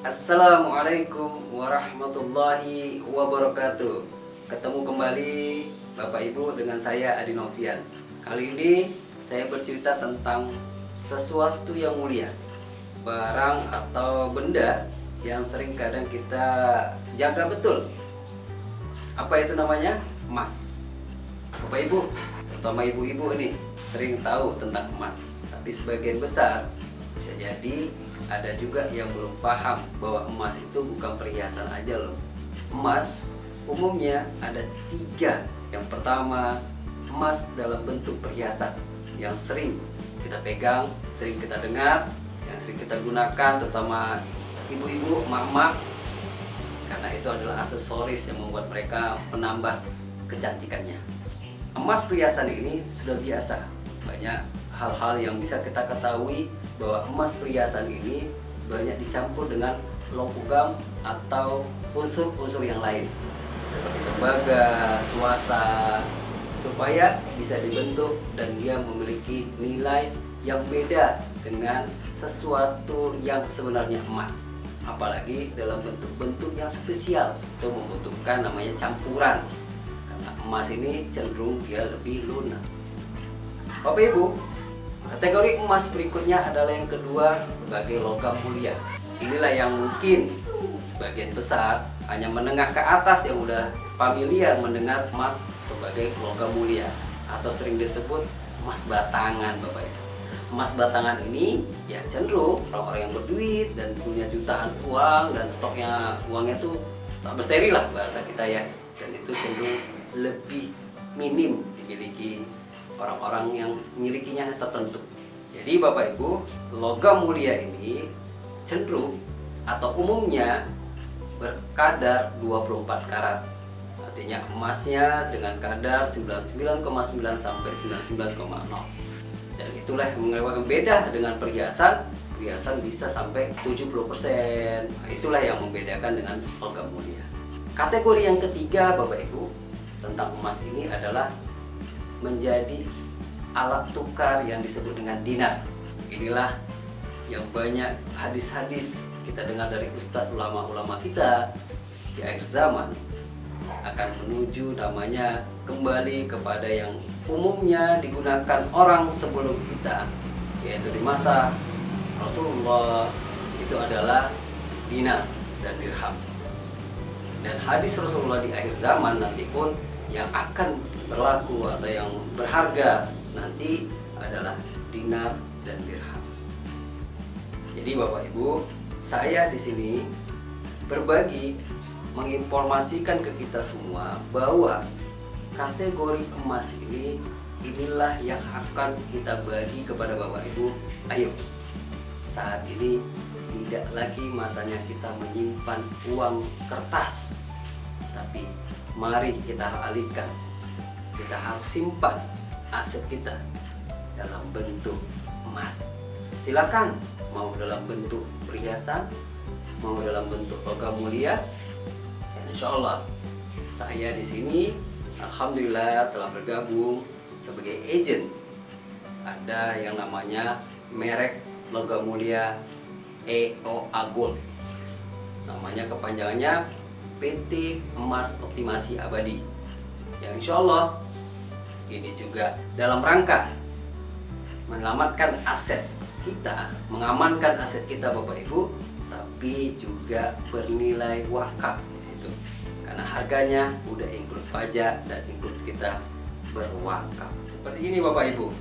Assalamualaikum warahmatullahi wabarakatuh. Ketemu kembali Bapak Ibu dengan saya Adi Novian. Kali ini saya bercerita tentang sesuatu yang mulia, barang atau benda yang sering kadang kita jaga betul. Apa itu namanya? Emas. Bapak Ibu, terutama ibu-ibu ini sering tahu tentang emas, tapi sebagian besar bisa jadi ada juga yang belum paham bahwa emas itu bukan perhiasan aja loh. Emas umumnya ada 3. Yang pertama, emas dalam bentuk perhiasan yang sering kita pegang, sering kita dengar, yang sering kita gunakan, terutama ibu-ibu, emak-emak, karena itu adalah aksesoris yang membuat mereka menambah kecantikannya. Emas perhiasan ini sudah biasa. Banyak hal-hal yang bisa kita ketahui bahwa emas perhiasan ini banyak dicampur dengan logam atau unsur-unsur yang lain seperti tembaga, suasa, supaya bisa dibentuk dan dia memiliki nilai yang beda dengan sesuatu yang sebenarnya emas. Apalagi dalam bentuk-bentuk yang spesial, itu membutuhkan namanya campuran, karena emas ini cenderung dia lebih lunak. Bapak Ibu, kategori emas berikutnya adalah yang kedua sebagai logam mulia. Inilah yang mungkin sebagian besar hanya menengah ke atas yang udah familiar mendengar emas sebagai logam mulia, atau sering disebut emas batangan, Bapak Ibu. Emas batangan ini ya cenderung orang-orang yang berduit dan punya jutaan uang dan stoknya uangnya tuh tak berseri lah bahasa kita ya, dan itu cenderung lebih minim dimiliki orang-orang yang milikinya tertentu. Jadi Bapak Ibu, logam mulia ini cenderung atau umumnya berkadar 24 karat. Artinya emasnya dengan kadar 99,9 sampai 99,0. Dan itulah yang menyebabkan beda dengan perhiasan. Perhiasan bisa sampai 70%. Nah, itulah yang membedakan dengan logam mulia. Kategori yang ketiga Bapak Ibu tentang emas ini adalah menjadi alat tukar yang disebut dengan dinar. Inilah yang banyak hadis-hadis kita dengar dari ustadz ulama-ulama kita di akhir zaman akan menuju namanya kembali kepada yang umumnya digunakan orang sebelum kita, yaitu di masa Rasulullah, itu adalah dinar dan dirham. Dan hadis Rasulullah di akhir zaman nanti pun yang akan berlaku atau yang berharga nanti adalah dinar dan dirham. Jadi Bapak Ibu, saya di sini berbagi menginformasikan ke kita semua bahwa kategori emas ini inilah yang akan kita bagi kepada Bapak Ibu. Ayo, saat ini tidak lagi masanya kita menyimpan uang kertas, tapi mari kita alihkan, kita harus simpan aset kita dalam bentuk emas. Silakan, mau dalam bentuk perhiasan, mau dalam bentuk logam mulia. Ya, insya Allah saya di sini alhamdulillah telah bergabung sebagai agent. Ada yang namanya merek logam mulia EOA Gold. Namanya kepanjangannya PT Emas Optimasi Abadi, yang insya Allah ini juga dalam rangka menyelamatkan aset kita, mengamankan aset kita Bapak Ibu, tapi juga bernilai wakaf di situ, karena harganya udah include pajak dan include kita berwakaf. Seperti ini Bapak Ibu,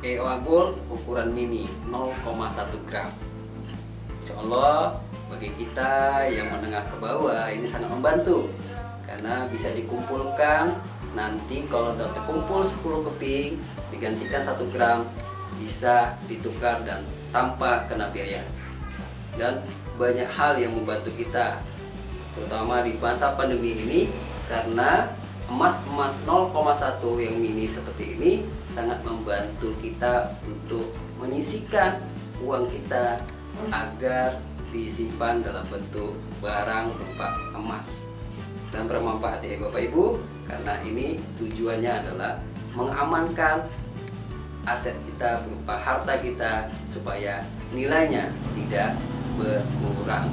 EOA Gold ukuran mini 0,1 gram. Insya Allah bagi kita yang menengah ke bawah ini sangat membantu, karena bisa dikumpulkan. Nanti kalau sudah terkumpul 10 keping digantikan 1 gram, bisa ditukar dan tanpa kena biaya. Dan banyak hal yang membantu kita, terutama di masa pandemi ini, karena emas-emas 0,1 yang mini seperti ini sangat membantu kita untuk menyisihkan uang kita agar disimpan dalam bentuk barang berupa emas dan bermanfaat ya Bapak Ibu, karena ini tujuannya adalah mengamankan aset kita berupa harta kita supaya nilainya tidak berkurang.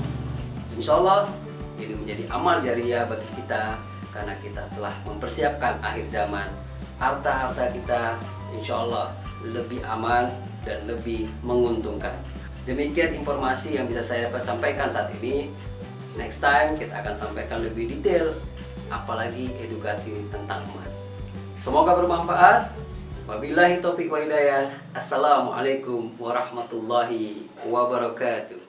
Insya Allah ini menjadi amal jariah bagi kita karena kita telah mempersiapkan akhir zaman. Harta-harta kita insya Allah lebih aman dan lebih menguntungkan. Demikian informasi yang bisa saya sampaikan saat ini. Next time kita akan sampaikan lebih detail, apalagi edukasi tentang emas. Semoga bermanfaat. Wabillahi taufiq wa hidayah. Assalamualaikum warahmatullahi wabarakatuh.